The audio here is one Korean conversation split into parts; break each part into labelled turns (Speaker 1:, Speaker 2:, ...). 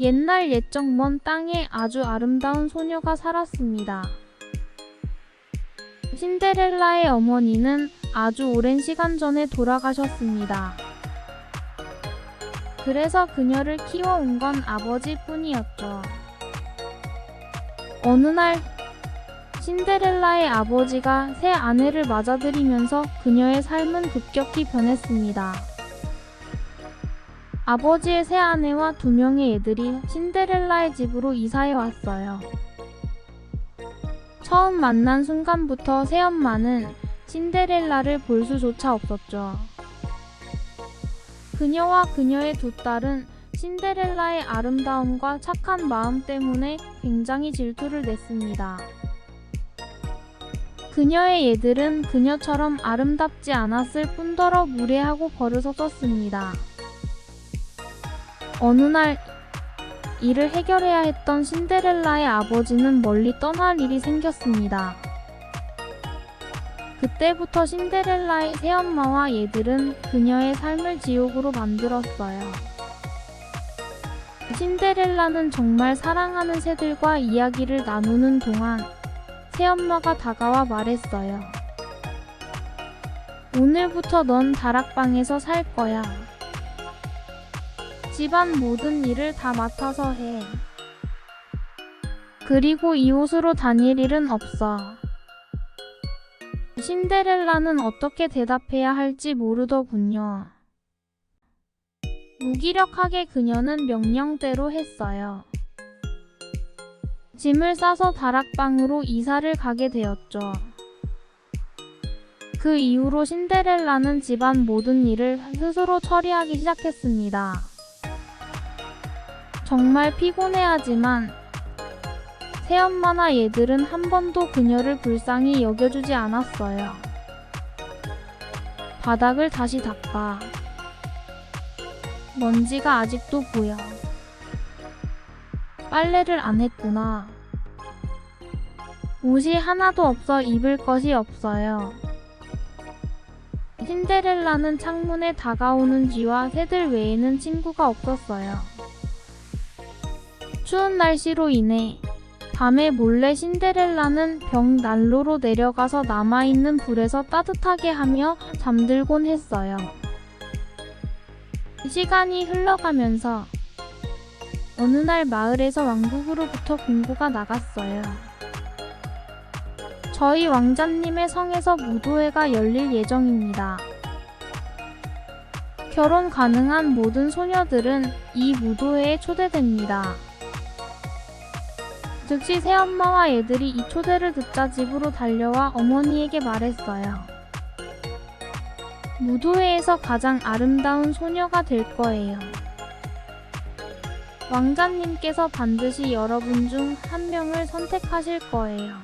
Speaker 1: 옛날 옛적 먼 땅에 아주 아름다운 소녀가 살았습니다. 신데렐라의 어머니는 아주 오랜 시간 전에 돌아가셨습니다. 그래서 그녀를 키워온 건 아버지뿐이었죠. 어느 날 신데렐라의 아버지가 새 아내를 맞아들이면서 그녀의 삶은 급격히 변했습니다. 아버지의 새 아내와 2명의 애들이 신데렐라의 집으로 이사해 왔어요. 처음 만난 순간부터 새엄마는 신데렐라를 볼 수조차 없었죠. 그녀와 그녀의 2딸은 신데렐라의 아름다움과 착한 마음 때문에 굉장히 질투를 냈습니다. 그녀의 애들은 그녀처럼 아름답지 않았을 뿐더러 무례하고 버릇없었습니다. 어느 날 이를 해결해야 했던 신데렐라의 아버지는 멀리 떠날 일이 생겼습니다. 그때부터 신데렐라의 새엄마와 얘들은 그녀의 삶을 지옥으로 만들었어요. 신데렐라는 정말 사랑하는 새들과 이야기를 나누는 동안 새엄마가 다가와 말했어요. 오늘부터 넌 다락방에서 살 거야. 집안 모든 일을 다 맡아서 해. 그리고 이 옷으로 다닐 일은 없어. 신데렐라는 어떻게 대답해야 할지 모르더군요. 무기력하게 그녀는 명령대로 했어요. 짐을 싸서 다락방으로 이사를 가게 되었죠. 그 이후로 신데렐라는 집안 모든 일을 스스로 처리하기 시작했습니다. 정말 피곤해하지만 새엄마나 얘들은 한 번도 그녀를 불쌍히 여겨주지 않았어요. 바닥을 다시 닦아. 먼지가 아직도 보여. 빨래를 안 했구나. 옷이 하나도 없어 입을 것이 없어요. 신데렐라는 창문에 다가오는 쥐와 새들 외에는 친구가 없었어요. 추운 날씨로 인해 밤에 몰래 신데렐라는 벽 난로로 내려가서 남아있는 불에서 따뜻하게 하며 잠들곤 했어요. 시간이 흘러가면서 어느 날 마을에서 왕국으로부터 공고가 나갔어요. 저희 왕자님의 성에서 무도회가 열릴 예정입니다. 결혼 가능한 모든 소녀들은 이 무도회에 초대됩니다. 즉시 새엄마와 애들이 이 초대를 듣자 집으로 달려와 어머니에게 말했어요. 무도회에서 가장 아름다운 소녀가 될 거예요. 왕자님께서 반드시 여러분 중 한 명을 선택하실 거예요.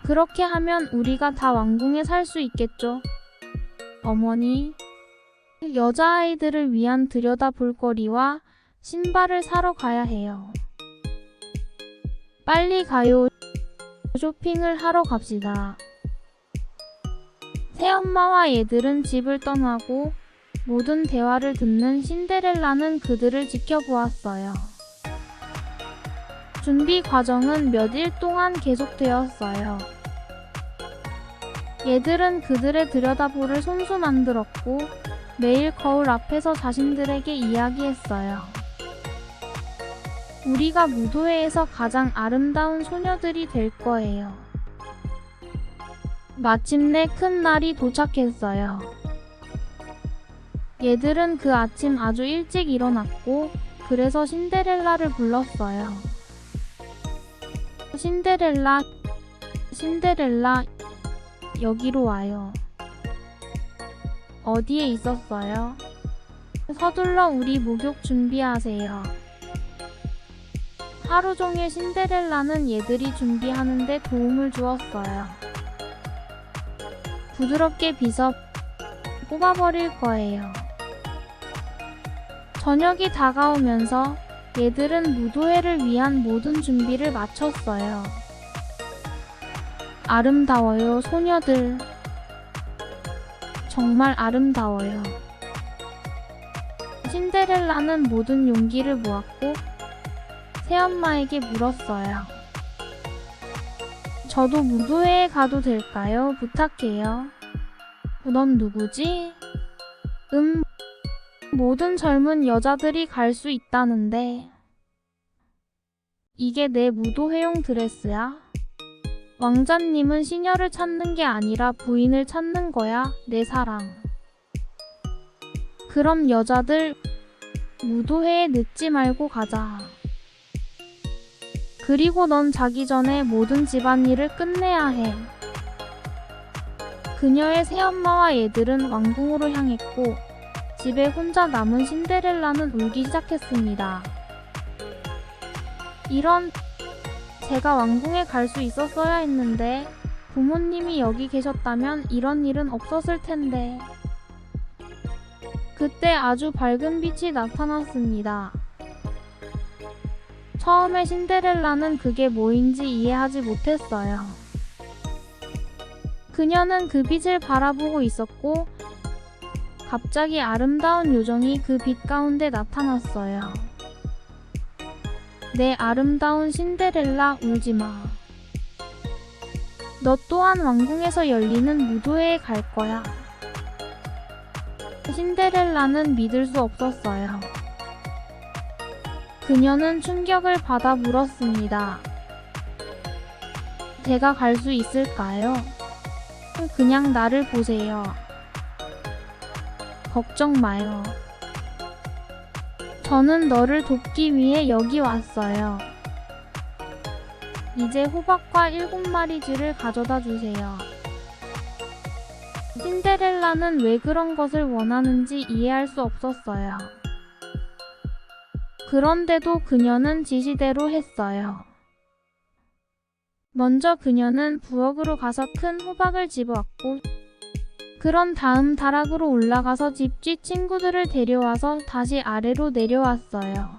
Speaker 1: 그렇게 하면 우리가 다 왕궁에 살 수 있겠죠? 어머니, 여자아이들을 위한 들여다볼거리와 신발을 사러 가야 해요. 빨리 가요. 쇼핑을 하러 갑시다. 새엄마와 얘들은 집을 떠나고 모든 대화를 듣는 신데렐라는 그들을 지켜보았어요. 준비 과정은 몇 일 동안 계속되었어요. 얘들은 그들의 들여다보를 손수 만들었고 매일 거울 앞에서 자신들에게 이야기했어요. 우리가 무도회에서 가장 아름다운 소녀들이 될 거예요. 마침내 큰 날이 도착했어요. 얘들은 그 아침 아주 일찍 일어났고 그래서 신데렐라를 불렀어요. 신데렐라, 신데렐라, 여기로 와요. 어디에 있었어요? 서둘러 우리 목욕 준비하세요. 하루 종일 신데렐라는 얘들이 준비하는데 도움을 주었어요. 부드럽게 빗어 뽑아버릴 거예요. 저녁이 다가오면서 얘들은 무도회를 위한 모든 준비를 마쳤어요. 아름다워요, 소녀들. 정말 아름다워요. 신데렐라는 모든 용기를 모았고 새엄마에게 물었어요. 저도 무도회에 가도 될까요? 부탁해요. 넌 누구지? 모든 젊은 여자들이 갈 수 있다는데. 이게 내 무도회용 드레스야? 왕자님은 시녀를 찾는 게 아니라 부인을 찾는 거야, 내 사랑. 그럼 여자들, 무도회에 늦지 말고 가자. 그리고 넌 자기 전에 모든 집안일을 끝내야 해. 그녀의 새엄마와 얘들은 왕궁으로 향했고 집에 혼자 남은 신데렐라는 울기 시작했습니다. 이런, 제가 왕궁에 갈 수 있었어야 했는데 부모님이 여기 계셨다면 이런 일은 없었을 텐데. 그때 아주 밝은 빛이 나타났습니다. 처음에 신데렐라는 그게 뭐인지 이해하지 못했어요. 그녀는 그 빛을 바라보고 있었고 갑자기 아름다운 요정이 그 빛 가운데 나타났어요. 내 아름다운 신데렐라, 울지마. 너 또한 왕궁에서 열리는 무도회에 갈 거야. 신데렐라는 믿을 수 없었어요. 그녀는 충격을 받아 물었습니다. 제가 갈 수 있을까요? 그냥 나를 보세요. 걱정 마요. 저는 너를 돕기 위해 여기 왔어요. 이제 호박과 7마리 쥐를 가져다 주세요. 신데렐라는 왜 그런 것을 원하는지 이해할 수 없었어요. 그런데도 그녀는 지시대로 했어요. 먼저 그녀는 부엌으로 가서 큰 호박을 집어왔고 그런 다음 다락으로 올라가서 집쥐 친구들을 데려와서 다시 아래로 내려왔어요.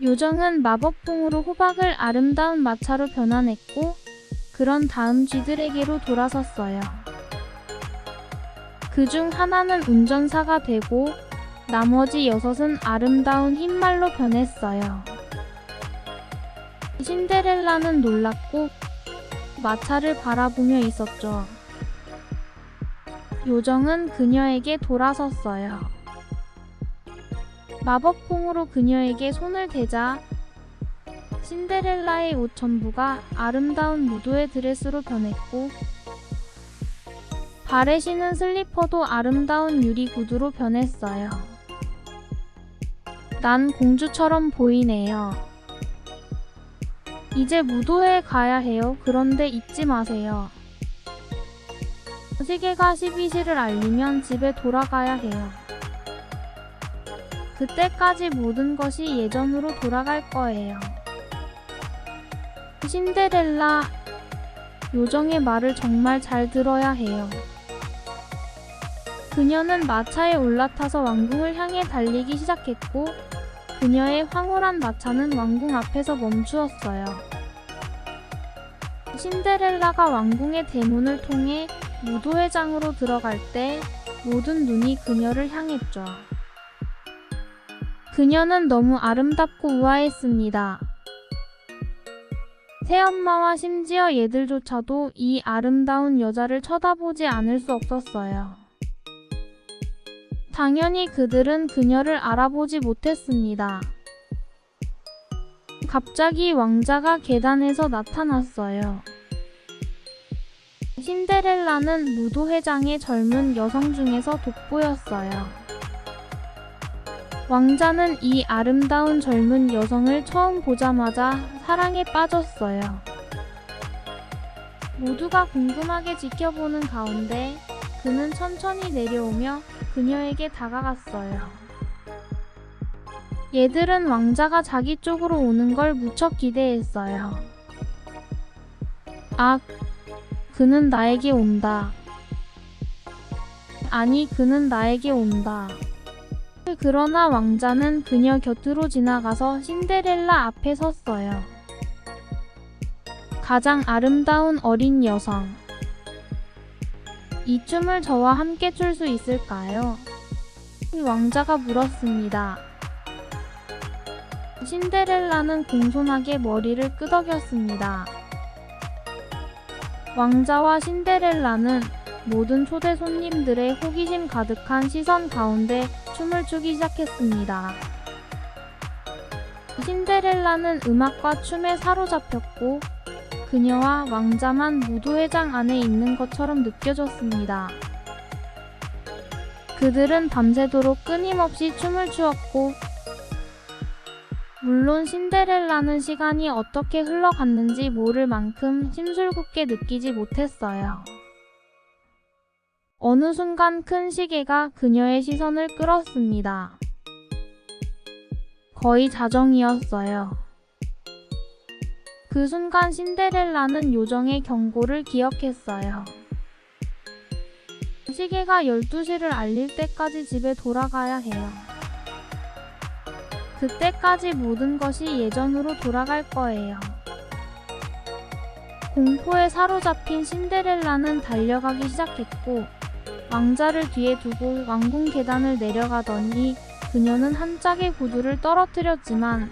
Speaker 1: 요정은 마법봉으로 호박을 아름다운 마차로 변환했고 그런 다음 쥐들에게로 돌아섰어요. 그중 하나는 운전사가 되고 나머지 6은 아름다운 흰말로 변했어요. 신데렐라는 놀랐고 마차를 바라보며 있었죠. 요정은 그녀에게 돌아섰어요. 마법봉으로 그녀에게 손을 대자 신데렐라의 옷 전부가 아름다운 무도회 드레스로 변했고 발에 신은 슬리퍼도 아름다운 유리 구두로 변했어요. 난 공주처럼 보이네요. 이제 무도회에 가야 해요. 그런데 잊지 마세요. 시계가 12시를 알리면 집에 돌아가야 해요. 그때까지 모든 것이 예전으로 돌아갈 거예요. 신데렐라, 요정의 말을 정말 잘 들어야 해요. 그녀는 마차에 올라타서 왕궁을 향해 달리기 시작했고 그녀의 황홀한 마차는 왕궁 앞에서 멈추었어요. 신데렐라가 왕궁의 대문을 통해 무도회장으로 들어갈 때 모든 눈이 그녀를 향했죠. 그녀는 너무 아름답고 우아했습니다. 새엄마와 심지어 얘들조차도 이 아름다운 여자를 쳐다보지 않을 수 없었어요. 당연히 그들은 그녀를 알아보지 못했습니다. 갑자기 왕자가 계단에서 나타났어요. 신데렐라는 무도회장의 젊은 여성 중에서 돋보였어요. 왕자는 이 아름다운 젊은 여성을 처음 보자마자 사랑에 빠졌어요. 모두가 궁금하게 지켜보는 가운데 그는 천천히 내려오며 그녀에게 다가갔어요. 얘들은 왕자가 자기 쪽으로 오는 걸 무척 기대했어요. 아, 그는 나에게 온다. 아니, 그는 나에게 온다. 그러나 왕자는 그녀 곁으로 지나가서 신데렐라 앞에 섰어요. 가장 아름다운 어린 여성. 이 춤을 저와 함께 출 수 있을까요? 왕자가 물었습니다. 신데렐라는 공손하게 머리를 끄덕였습니다. 왕자와 신데렐라는 모든 초대 손님들의 호기심 가득한 시선 가운데 춤을 추기 시작했습니다. 신데렐라는 음악과 춤에 사로잡혔고 그녀와 왕자만 무도회장 안에 있는 것처럼 느껴졌습니다. 그들은 밤새도록 끊임없이 춤을 추었고 물론 신데렐라는 시간이 어떻게 흘러갔는지 모를 만큼 심술궂게 느끼지 못했어요. 어느 순간 큰 시계가 그녀의 시선을 끌었습니다. 거의 자정이었어요. 그 순간 신데렐라는 요정의 경고를 기억했어요. 시계가 12시를 알릴 때까지 집에 돌아가야 해요. 그때까지 모든 것이 예전으로 돌아갈 거예요. 공포에 사로잡힌 신데렐라는 달려가기 시작했고 왕자를 뒤에 두고 왕궁 계단을 내려가더니 그녀는 한 짝의 구두를 떨어뜨렸지만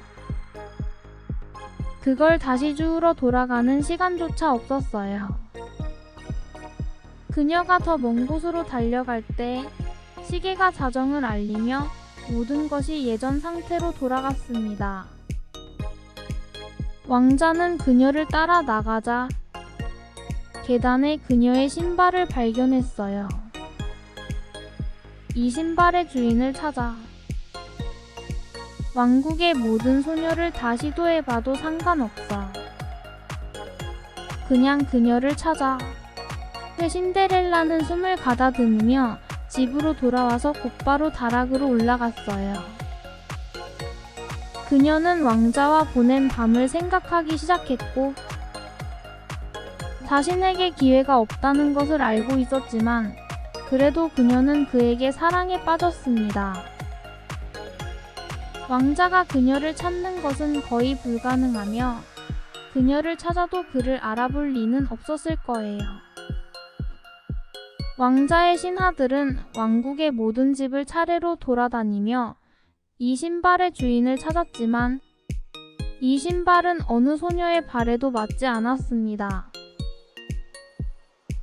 Speaker 1: 그걸 다시 주우러 돌아가는 시간조차 없었어요. 그녀가 더 먼 곳으로 달려갈 때 시계가 자정을 알리며 모든 것이 예전 상태로 돌아갔습니다. 왕자는 그녀를 따라 나가자 계단에 그녀의 신발을 발견했어요. 이 신발의 주인을 찾아 왕국의 모든 소녀를 다 시도해봐도 상관없어. 그냥 그녀를 찾아. 신데렐라는 숨을 가다듬으며 집으로 돌아와서 곧바로 다락으로 올라갔어요. 그녀는 왕자와 보낸 밤을 생각하기 시작했고 자신에게 기회가 없다는 것을 알고 있었지만 그래도 그녀는 그에게 사랑에 빠졌습니다. 왕자가 그녀를 찾는 것은 거의 불가능하며 그녀를 찾아도 그를 알아볼 리는 없었을 거예요. 왕자의 신하들은 왕국의 모든 집을 차례로 돌아다니며 이 신발의 주인을 찾았지만 이 신발은 어느 소녀의 발에도 맞지 않았습니다.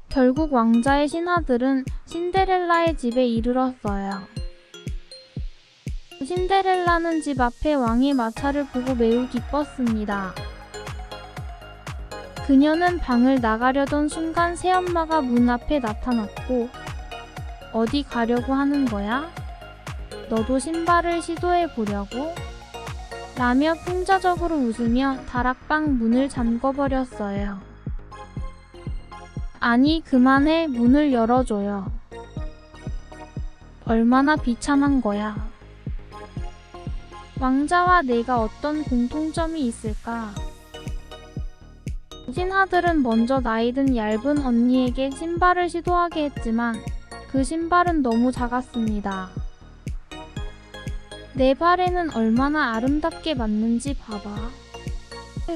Speaker 1: 결국 왕자의 신하들은 신데렐라의 집에 이르렀어요. 신데렐라는 집 앞에 왕의 마차를 보고 매우 기뻤습니다. 그녀는 방을 나가려던 순간 새엄마가 문 앞에 나타났고 어디 가려고 하는 거야? 너도 신발을 시도해 보려고? 라며 풍자적으로 웃으며 다락방 문을 잠궈버렸어요. 아니 그만해, 문을 열어줘요. 얼마나 비참한 거야. 왕자와 내가 어떤 공통점이 있을까? 신하들은 먼저 나이든 얇은 언니에게 신발을 시도하게 했지만 그 신발은 너무 작았습니다. 내 발에는 얼마나 아름답게 맞는지 봐봐.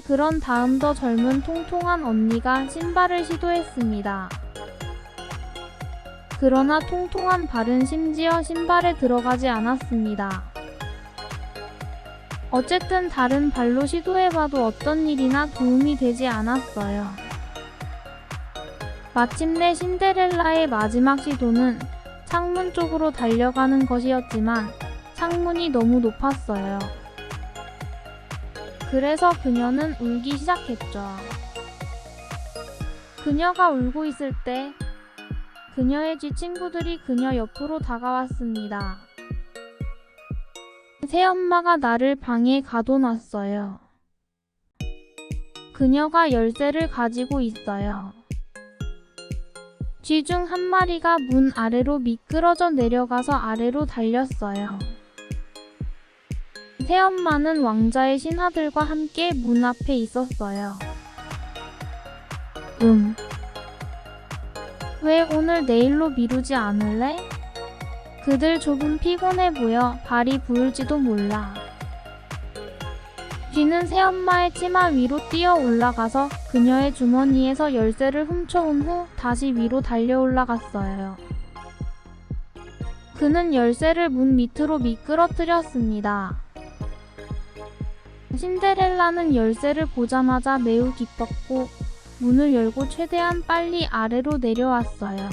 Speaker 1: 그런 다음 더 젊은 통통한 언니가 신발을 시도했습니다. 그러나 통통한 발은 심지어 신발에 들어가지 않았습니다. 어쨌든 다른 발로 시도해봐도 어떤 일이나 도움이 되지 않았어요. 마침내 신데렐라의 마지막 시도는 창문 쪽으로 달려가는 것이었지만 창문이 너무 높았어요. 그래서 그녀는 울기 시작했죠. 그녀가 울고 있을 때 그녀의 쥐 친구들이 그녀 옆으로 다가왔습니다. 새엄마가 나를 방에 가둬놨어요. 그녀가 열쇠를 가지고 있어요. 쥐 중 한 마리가 문 아래로 미끄러져 내려가서 아래로 달렸어요. 새엄마는 왕자의 신하들과 함께 문 앞에 있었어요. 왜 오늘 내일로 미루지 않을래? 그들 조금 피곤해 보여 발이 부을지도 몰라. 쥐는 새엄마의 치마 위로 뛰어 올라가서 그녀의 주머니에서 열쇠를 훔쳐온 후 다시 위로 달려 올라갔어요. 그는 열쇠를 문 밑으로 미끄러뜨렸습니다. 신데렐라는 열쇠를 보자마자 매우 기뻤고 문을 열고 최대한 빨리 아래로 내려왔어요.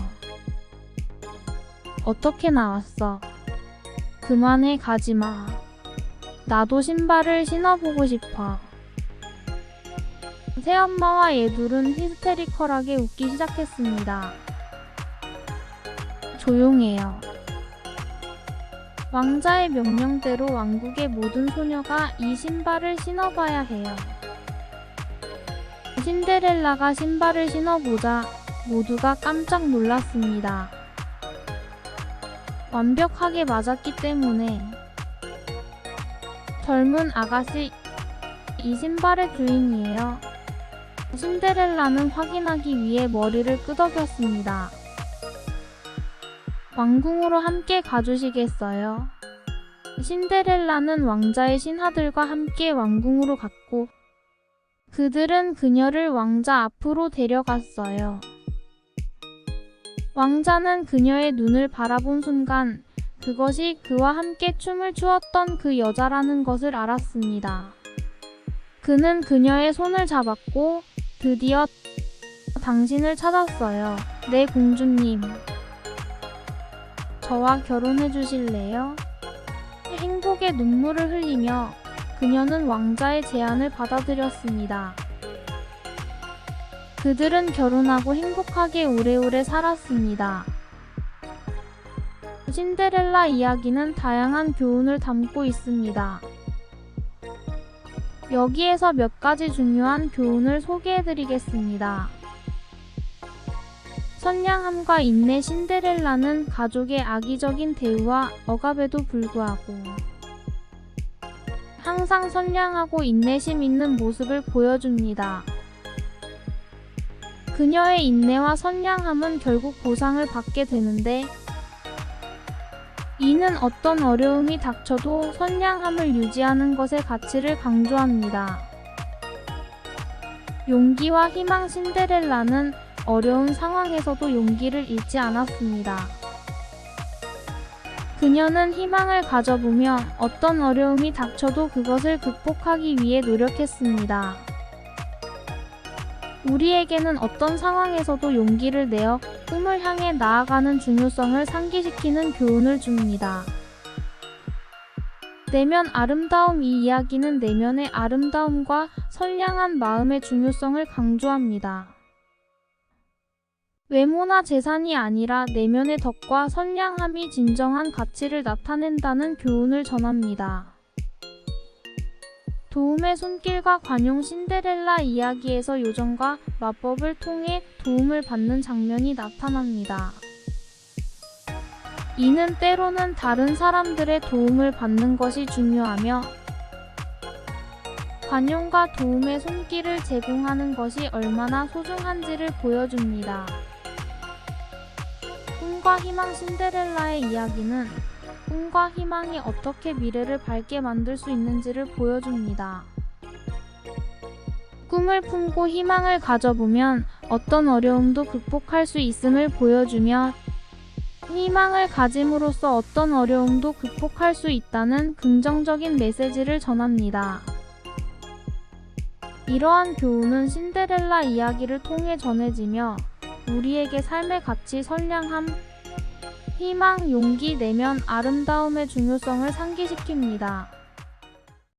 Speaker 1: 어떻게 나왔어? 그만해, 가지마. 나도 신발을 신어보고 싶어. 새엄마와 얘둘은 히스테리컬하게 웃기 시작했습니다. 조용해요. 왕자의 명령대로 왕국의 모든 소녀가 이 신발을 신어봐야 해요. 신데렐라가 신발을 신어보자 모두가 깜짝 놀랐습니다. 완벽하게 맞았기 때문에. 젊은 아가씨, 이 신발의 주인이에요. 신데렐라는 확인하기 위해 머리를 끄덕였습니다. 왕궁으로 함께 가주시겠어요? 신데렐라는 왕자의 신하들과 함께 왕궁으로 갔고 그들은 그녀를 왕자 앞으로 데려갔어요. 왕자는 그녀의 눈을 바라본 순간 그것이 그와 함께 춤을 추었던 그 여자라는 것을 알았습니다. 그는 그녀의 손을 잡았고 드디어 당신을 찾았어요. 네, 공주님. 저와 결혼해 주실래요? 행복의 눈물을 흘리며 그녀는 왕자의 제안을 받아들였습니다. 그들은 결혼하고 행복하게 오래오래 살았습니다. 신데렐라 이야기는 다양한 교훈을 담고 있습니다. 여기에서 몇 가지 중요한 교훈을 소개해드리겠습니다. 선량함과 인내. 신데렐라는 가족의 악의적인 대우와 억압에도 불구하고 항상 선량하고 인내심 있는 모습을 보여줍니다. 그녀의 인내와 선량함은 결국 보상을 받게 되는데 이는 어떤 어려움이 닥쳐도 선량함을 유지하는 것의 가치를 강조합니다. 용기와 희망. 신데렐라는 어려운 상황에서도 용기를 잃지 않았습니다. 그녀는 희망을 가져보며 어떤 어려움이 닥쳐도 그것을 극복하기 위해 노력했습니다. 우리에게는 어떤 상황에서도 용기를 내어 꿈을 향해 나아가는 중요성을 상기시키는 교훈을 줍니다. 내면 아름다움. 이 이야기는 내면의 아름다움과 선량한 마음의 중요성을 강조합니다. 외모나 재산이 아니라 내면의 덕과 선량함이 진정한 가치를 나타낸다는 교훈을 전합니다. 도움의 손길과 관용. 신데렐라 이야기에서 요정과 마법을 통해 도움을 받는 장면이 나타납니다. 이는 때로는 다른 사람들의 도움을 받는 것이 중요하며 관용과 도움의 손길을 제공하는 것이 얼마나 소중한지를 보여줍니다. 꿈과 희망. 신데렐라의 이야기는 꿈과 희망이 어떻게 미래를 밝게 만들 수 있는지를 보여줍니다. 꿈을 품고 희망을 가져보면 어떤 어려움도 극복할 수 있음을 보여주며 희망을 가짐으로써 어떤 어려움도 극복할 수 있다는 긍정적인 메시지를 전합니다. 이러한 교훈은 신데렐라 이야기를 통해 전해지며 우리에게 삶의 가치, 선량함, 희망, 용기, 내면 아름다움의 중요성을 상기시킵니다.